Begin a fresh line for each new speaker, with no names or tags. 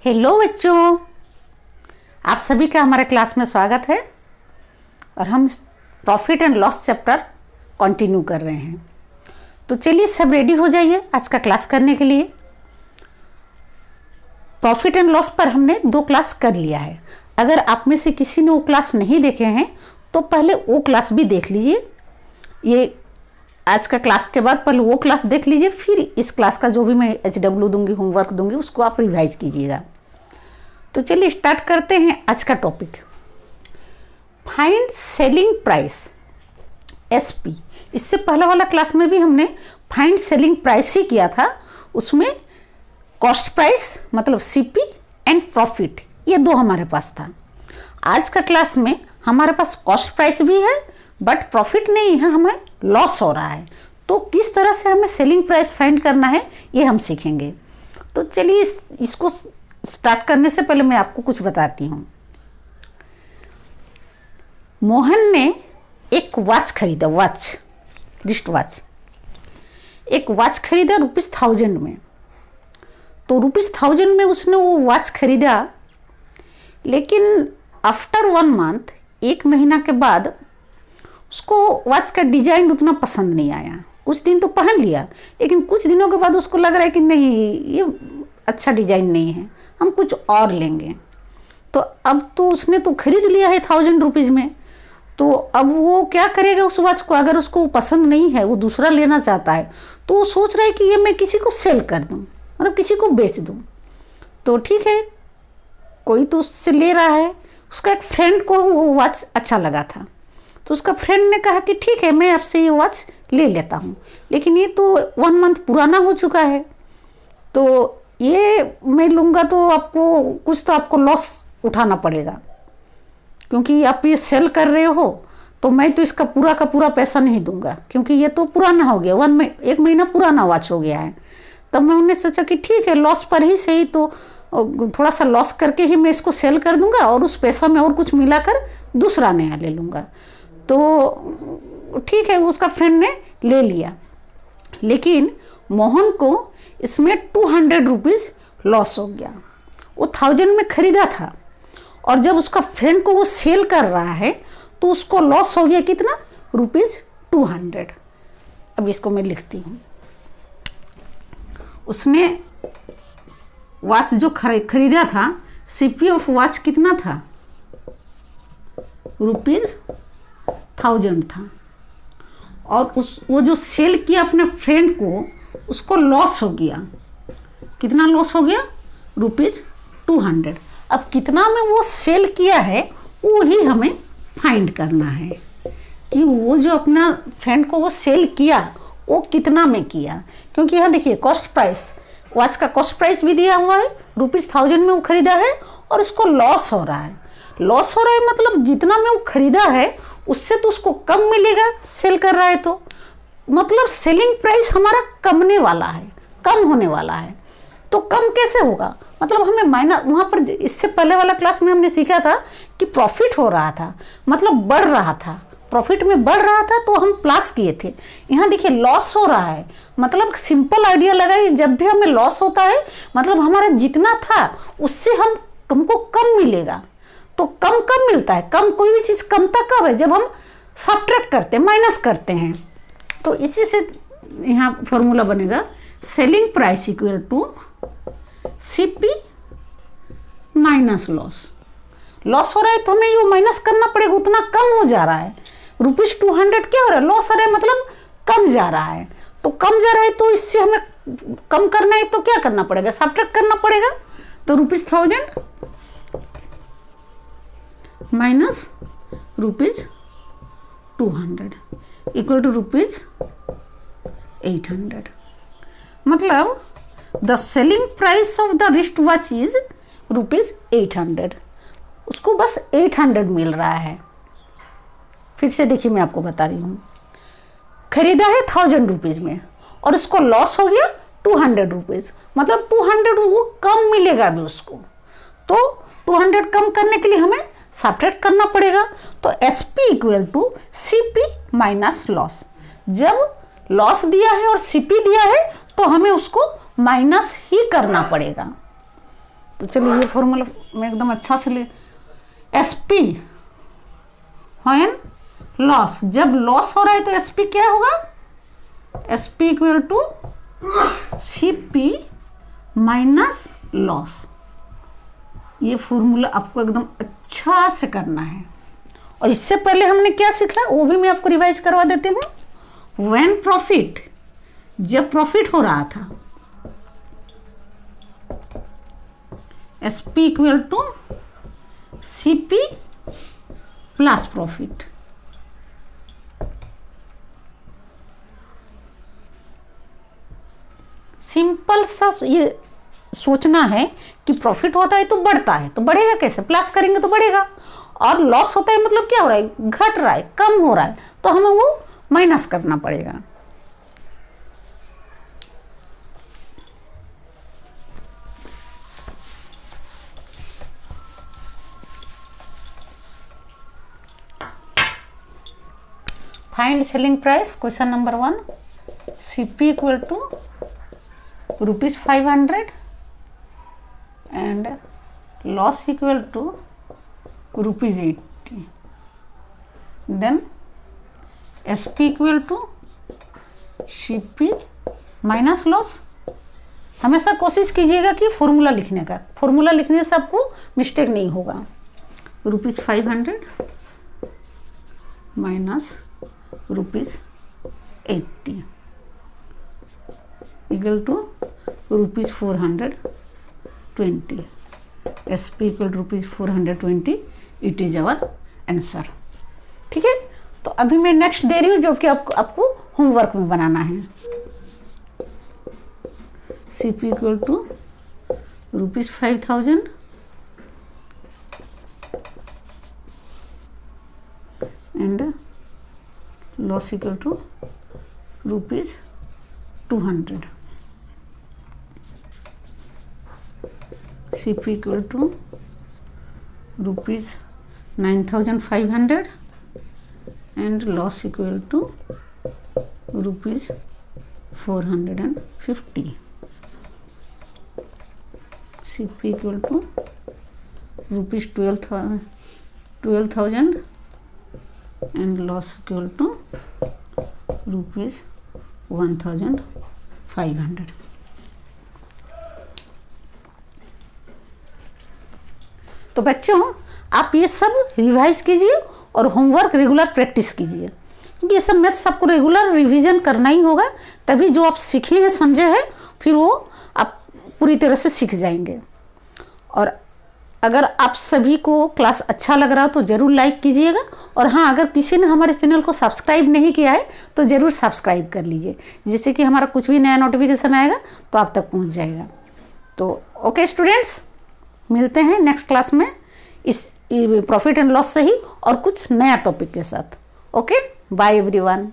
Hello बच्चों, आप सभी का हमारे क्लास में स्वागत है और हम profit and loss chapter continue कर रहे हैं। तो चलिए सब रेडी हो जाइए आज का क्लास करने के लिए। प्रॉफिट एंड लॉस पर हमने 2 क्लास कर लिया है। अगर आप में से किसी ने वो क्लास नहीं देखे हैं तो पहले वो क्लास भी देख लीजिए। ये आज का क्लास के बाद पहले वो क्लास देख लीजिए, फिर इस क्लास का जो भी मैं HW दूंगी, होमवर्क दूंगी, उसको आप रिवाइज कीजिएगा। तो चलिए स्टार्ट करते हैं आज का topic. Find selling price SP। इससे पहले वाला क्लास में भी हमने फाइंड सेलिंग प्राइस ही किया था। उसमें कॉस्ट प्राइस मतलब CP एंड प्रॉफिट, ये 2 हमारे पास था। आज का क्लास में हमारे पास कॉस्ट प्राइस भी है बट प्रॉफिट नहीं है, हमें लॉस हो रहा है। तो किस तरह से हमें सेलिंग प्राइस फाइंड करना है ये हम सीखेंगे। तो चलिए इसको स्टार्ट करने से पहले मैं आपको कुछ बताती हूँ। मोहन ने एक वॉच खरीदा, वॉच, रिस्ट वॉच। एक वॉच खरीदा ₹1000 में। तो ₹1000 में उसने वो वॉच खरीदा, लेकिन आफ्टर 1 मंथ, 1 महीना के बाद उसको वॉच का डिजाइन उतना पसंद नहीं आया। कुछ दिन तो पहन लिया, लेकिन कुछ दिनों के बाद उसको लग रहा है कि नहीं, ये अच्छा डिजाइन नहीं है, हम कुछ और लेंगे। तो अब तो उसने तो खरीद लिया है ₹1000 में। तो अब वो क्या करेगा उस वॉच को? अगर उसको पसंद नहीं है, वो दूसरा लेना चाहता है, तो वो सोच रहा है कि ये मैं किसी को सेल कर दूं, मतलब किसी को बेच दूं। तो ठीक है, कोई तो उससे ले रहा है। उसका एक फ्रेंड को वो वॉच अच्छा लगा था, तो उसका फ्रेंड ने कहा कि ठीक है, मैं आपसे ये वॉच ले लेता हूँ, लेकिन ये तो 1 मंथ पुराना हो चुका है, तो ये मैं लूँगा तो आपको कुछ तो आपको लॉस उठाना पड़ेगा, क्योंकि आप ये सेल कर रहे हो। तो मैं तो इसका पूरा का पूरा पैसा नहीं दूंगा, क्योंकि ये तो पुराना हो गया, 1 महीना पुराना वॉच हो गया है। तब मैं उन्हें सोचा कि ठीक है, लॉस पर ही सही, तो थोड़ा सा लॉस करके ही मैं इसको सेल कर दूंगा और उस पैसा में और कुछ मिलाकर दूसरा नया ले लूँगा। तो ठीक है, उसका फ्रेंड ने ले लिया, लेकिन मोहन को इसमें ₹200 लॉस हो गया। वो 1000 में खरीदा था और जब उसका फ्रेंड को वो सेल कर रहा है तो उसको लॉस हो गया कितना? ₹200। अब इसको मैं लिखती हूँ। उसने वॉच जो खरीदा था, CP ऑफ वॉच कितना था? ₹1000 था। और वो जो सेल किया अपने फ्रेंड को, उसको लॉस हो गया। कितना लॉस हो गया? ₹200। अब कितना में वो सेल किया है वो ही हमें फाइंड करना है कि वो जो अपना फ्रेंड को वो सेल किया वो कितना में किया। क्योंकि यहाँ देखिए कॉस्ट प्राइस, वॉच का कॉस्ट प्राइस भी दिया हुआ है, ₹1000 में वो खरीदा है और उसको लॉस हो रहा है। लॉस हो रहा है मतलब जितना में वो खरीदा है उससे तो उसको कम मिलेगा, सेल कर रहा है तो मतलब सेलिंग प्राइस हमारा कमने वाला है, कम होने वाला है। तो कम कैसे होगा? मतलब हमें माइनस, वहाँ पर इससे पहले वाला क्लास में हमने सीखा था कि प्रॉफिट हो रहा था, मतलब बढ़ रहा था, प्रॉफिट में बढ़ रहा था तो हम प्लस किए थे। यहाँ देखिए लॉस हो रहा है, मतलब सिंपल आइडिया लगाइए, जब भी हमें लॉस होता है मतलब हमारा जितना था उससे हमको कम मिलेगा। तो कम कब मिलता है? कम, कोई भी चीज़ कम तक कब है? जब हम सब्ट्रैक्ट करते हैं, माइनस करते हैं। तो इसी से यहाँ फॉर्मूला बनेगा selling price equal to CP minus loss. Loss हो रहा है तो हमें ये माइनस करना पड़ेगा, उतना कम हो जा रहा है। ₹200 क्या हो रहा है? लॉस हो रहा है मतलब कम जा रहा है। तो कम जा रहा है तो इससे हमें कम करना है तो क्या करना पड़ेगा? सब्ट्रैक्ट करना पड़ेगा। तो ₹1000 माइनस ₹200 इक्वल टू ₹800। मतलब the selling price of the wrist watch is ₹800। उसको बस 800 मिल रहा है। फिर से देखिए, मैं आपको बता रही हूँ, खरीदा है ₹1000 में और उसको लॉस हो गया ₹200, मतलब 200 वो कम मिलेगा अभी उसको। तो 200 कम करने के लिए हमें सब्ट्रैक्ट करना पड़ेगा। तो SP equal to CP minus loss. जब लॉस दिया है और CP दिया है तो हमें उसको माइनस ही करना पड़ेगा। तो चलिए ये फॉर्मूला में एकदम अच्छा से ले, SP व्हेन लॉस, जब लॉस हो रहा है तो SP क्या होगा, SP equal to CP minus loss. ये फॉर्मूला आपको एकदम अच्छा से करना है। और इससे पहले हमने क्या सीखा वो भी मैं आपको रिवाइज करवा देती हूँ। व्हेन प्रॉफिट, जब प्रॉफिट हो रहा था, SP equal to CP plus profit. Simple सा ये सोचना है कि प्रॉफिट होता है तो बढ़ता है, तो बढ़ेगा कैसे, प्लस करेंगे तो बढ़ेगा, और लॉस होता है मतलब क्या हो रहा है, घट रहा है, कम हो रहा है, तो हमें वो माइनस करना पड़ेगा। Find selling price, question number 1, CP equal to ₹500 and loss equal to ₹80. Then SP equal to CP minus loss. हमेशा कोशिश कीजिएगा कि फॉर्मूला लिखने का, फॉर्मूला लिखने से आपको मिस्टेक नहीं होगा। ₹500 minus ₹80 equal to ₹420, SP equal to ₹420, it is our answer. ठीक है, तो अभी मैं नेक्स्ट दे रही हूँ जो कि आपको होमवर्क में बनाना है। CP equal to ₹5000 and loss equal to ₹200। CP equal to ₹9,500 and loss equal to ₹450. CP equal to ₹12,000 and loss equal to ₹1,500. तो बच्चों आप ये सब रिवाइज कीजिए और होमवर्क रेगुलर प्रैक्टिस कीजिए, क्योंकि ये सब मैथ्स आपको रेगुलर रिवीजन करना ही होगा, तभी जो आप सीखे हैं समझे हैं फिर वो आप पूरी तरह से सीख जाएंगे। और अगर आप सभी को क्लास अच्छा लग रहा हो तो ज़रूर लाइक कीजिएगा, और हाँ अगर किसी ने हमारे चैनल को सब्सक्राइब नहीं किया है तो ज़रूर सब्सक्राइब कर लीजिए, जिससे कि हमारा कुछ भी नया नोटिफिकेशन आएगा तो आप तक पहुँच जाएगा। तो ओके स्टूडेंट्स, मिलते हैं नेक्स्ट क्लास में इस प्रॉफिट एंड लॉस से ही और कुछ नया टॉपिक के साथ। Okay, bye everyone.